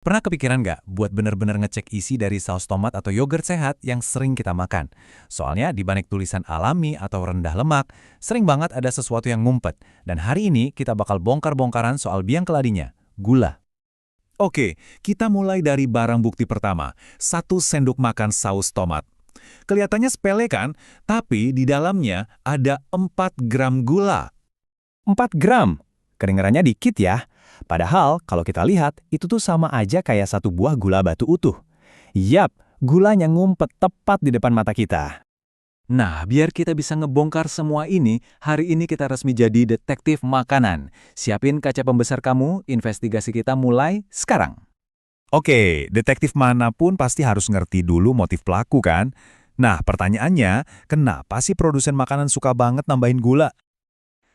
Pernah kepikiran nggak buat bener-bener ngecek isi dari saus tomat atau yogurt sehat yang sering kita makan? Soalnya di balik tulisan alami atau rendah lemak, sering banget ada sesuatu yang ngumpet. Dan hari ini kita bakal bongkar-bongkaran soal biang keladinya, gula. Oke, kita mulai dari barang bukti pertama, 1 sendok makan saus tomat. Kelihatannya sepele kan, tapi di dalamnya ada 4 gram gula. 4 gram. Kedengarannya dikit ya. Padahal kalau kita lihat, itu tuh sama aja kayak satu buah gula batu utuh. Yap, gulanya ngumpet tepat di depan mata kita. Nah, biar kita bisa ngebongkar semua ini, hari ini kita resmi jadi detektif makanan. Siapin kaca pembesar kamu, investigasi kita mulai sekarang. Oke, detektif manapun pasti harus ngerti dulu motif pelaku kan? Nah, pertanyaannya, kenapa sih produsen makanan suka banget nambahin gula?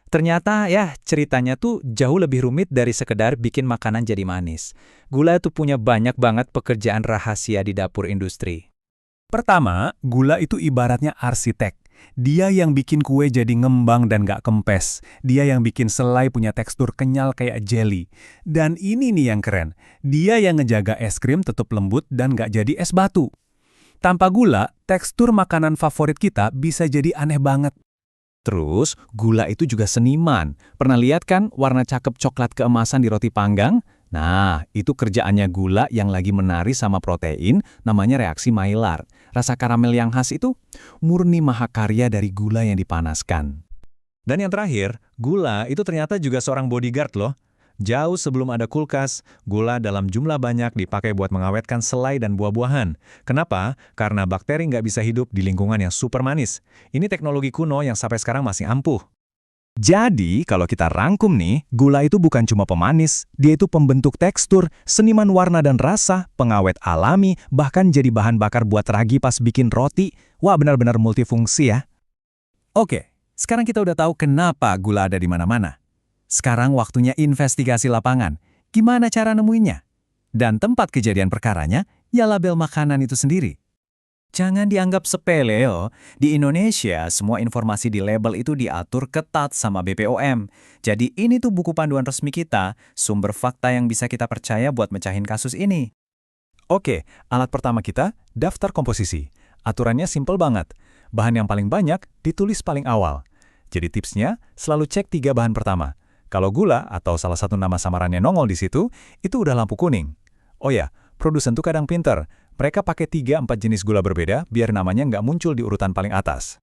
Ternyata ya ceritanya tuh jauh lebih rumit dari sekedar bikin makanan jadi manis. Gula tuh punya banyak banget pekerjaan rahasia di dapur industri. Pertama, gula itu ibaratnya arsitek. Dia yang bikin kue jadi ngembang dan gak kempes. Dia yang bikin selai punya tekstur kenyal kayak jelly. Dan ini nih yang keren. Dia yang ngejaga es krim tetap lembut dan gak jadi es batu. Tanpa gula, tekstur makanan favorit kita bisa jadi aneh banget. Terus, gula itu juga seniman. Pernah lihat kan warna cakep coklat keemasan di roti panggang? Nah, itu kerjaannya gula yang lagi menari sama protein, namanya reaksi Maillard. Rasa karamel yang khas itu murni mahakarya dari gula yang dipanaskan. Dan yang terakhir, gula itu ternyata juga seorang bodyguard loh. Jauh sebelum ada kulkas, gula dalam jumlah banyak dipakai buat mengawetkan selai dan buah-buahan. Kenapa? Karena bakteri nggak bisa hidup di lingkungan yang super manis. Ini teknologi kuno yang sampai sekarang masih ampuh. Jadi, kalau kita rangkum nih, gula itu bukan cuma pemanis, dia itu pembentuk tekstur, seniman warna dan rasa, pengawet alami, bahkan jadi bahan bakar buat ragi pas bikin roti. Wah, benar-benar multifungsi ya. Oke, sekarang kita udah tahu kenapa gula ada di mana-mana. Sekarang waktunya investigasi lapangan. Gimana cara nemuinnya? Dan tempat kejadian perkaranya, ya label makanan itu sendiri. Jangan dianggap sepele yo. Di Indonesia, semua informasi di label itu diatur ketat sama BPOM. Jadi ini tuh buku panduan resmi kita, sumber fakta yang bisa kita percaya buat mecahin kasus ini. Oke, alat pertama kita, daftar komposisi. Aturannya simple banget. Bahan yang paling banyak ditulis paling awal. Jadi tipsnya, selalu cek 3 bahan pertama. Kalau gula atau salah satu nama samarannya nongol di situ, itu udah lampu kuning. Oh ya, produsen tuh kadang pinter. Mereka pakai 3-4 jenis gula berbeda biar namanya nggak muncul di urutan paling atas.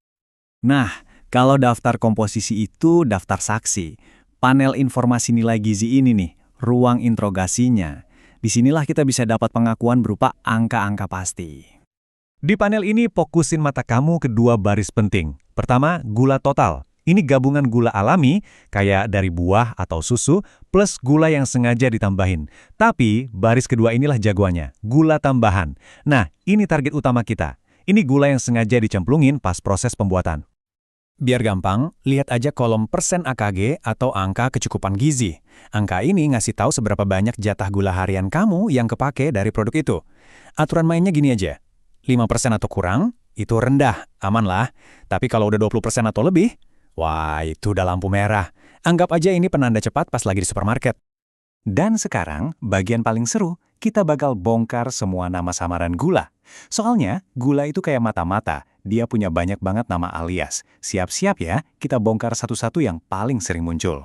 Nah, kalau daftar komposisi itu daftar saksi. Panel informasi nilai gizi ini nih, ruang interogasinya. Disinilah kita bisa dapat pengakuan berupa angka-angka pasti. Di panel ini fokusin mata kamu ke 2 baris penting. Pertama, gula total. Ini gabungan gula alami, kayak dari buah atau susu, plus gula yang sengaja ditambahin. Tapi, baris kedua inilah jagoannya, gula tambahan. Nah, ini target utama kita. Ini gula yang sengaja dicemplungin pas proses pembuatan. Biar gampang, lihat aja kolom persen AKG atau angka kecukupan gizi. Angka ini ngasih tahu seberapa banyak jatah gula harian kamu yang kepake dari produk itu. Aturan mainnya gini aja, 5% atau kurang, itu rendah, aman lah. Tapi kalau udah 20% atau lebih, wah, itu udah lampu merah. Anggap aja ini penanda cepat pas lagi di supermarket. Dan sekarang, bagian paling seru, kita bakal bongkar semua nama samaran gula. Soalnya, gula itu kayak mata-mata, dia punya banyak banget nama alias. Siap-siap ya, kita bongkar satu-satu yang paling sering muncul.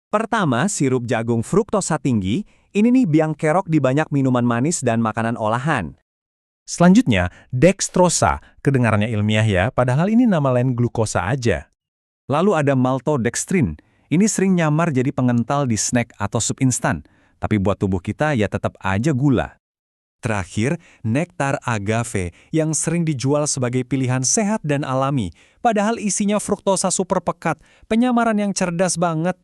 Pertama, sirup jagung fruktosa tinggi. Ini nih biang kerok di banyak minuman manis dan makanan olahan. Selanjutnya, dextrosa. Kedengarannya ilmiah ya, padahal ini nama lain glukosa aja. Lalu ada maltodextrin. Ini sering nyamar jadi pengental di snack atau sup instan. Tapi buat tubuh kita ya tetap aja gula. Terakhir, nektar agave yang sering dijual sebagai pilihan sehat dan alami. Padahal isinya fruktosa super pekat. Penyamaran yang cerdas banget.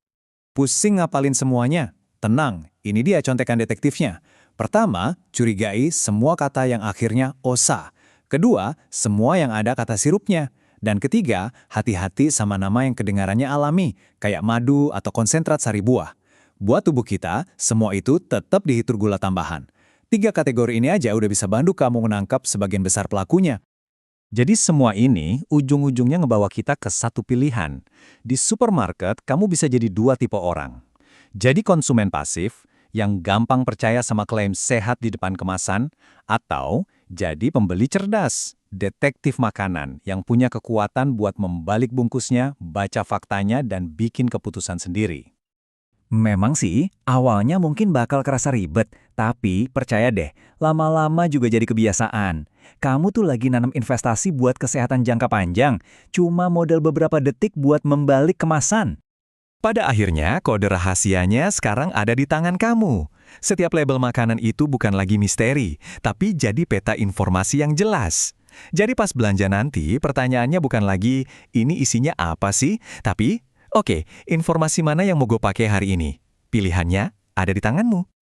Pusing ngapalin semuanya? Tenang, ini dia contekan detektifnya. Pertama, curigai semua kata yang akhirnya osa. Kedua, semua yang ada kata sirupnya. Dan ketiga, hati-hati sama nama yang kedengarannya alami, kayak madu atau konsentrat sari buah. Buat tubuh kita, semua itu tetap dihitung gula tambahan. 3 kategori ini aja udah bisa bantu kamu menangkap sebagian besar pelakunya. Jadi semua ini ujung-ujungnya ngebawa kita ke satu pilihan. Di supermarket, kamu bisa jadi 2 tipe orang. Jadi konsumen pasif, yang gampang percaya sama klaim sehat di depan kemasan, atau jadi pembeli cerdas, detektif makanan yang punya kekuatan buat membalik bungkusnya, baca faktanya, dan bikin keputusan sendiri. Memang sih, awalnya mungkin bakal kerasa ribet, tapi percaya deh, lama-lama juga jadi kebiasaan. Kamu tuh lagi nanam investasi buat kesehatan jangka panjang, cuma modal beberapa detik buat membalik kemasan. Pada akhirnya, kode rahasianya sekarang ada di tangan kamu. Setiap label makanan itu bukan lagi misteri, tapi jadi peta informasi yang jelas. Jadi pas belanja nanti, pertanyaannya bukan lagi, ini isinya apa sih? Tapi, oke, informasi mana yang mau gue pakai hari ini? Pilihannya ada di tanganmu.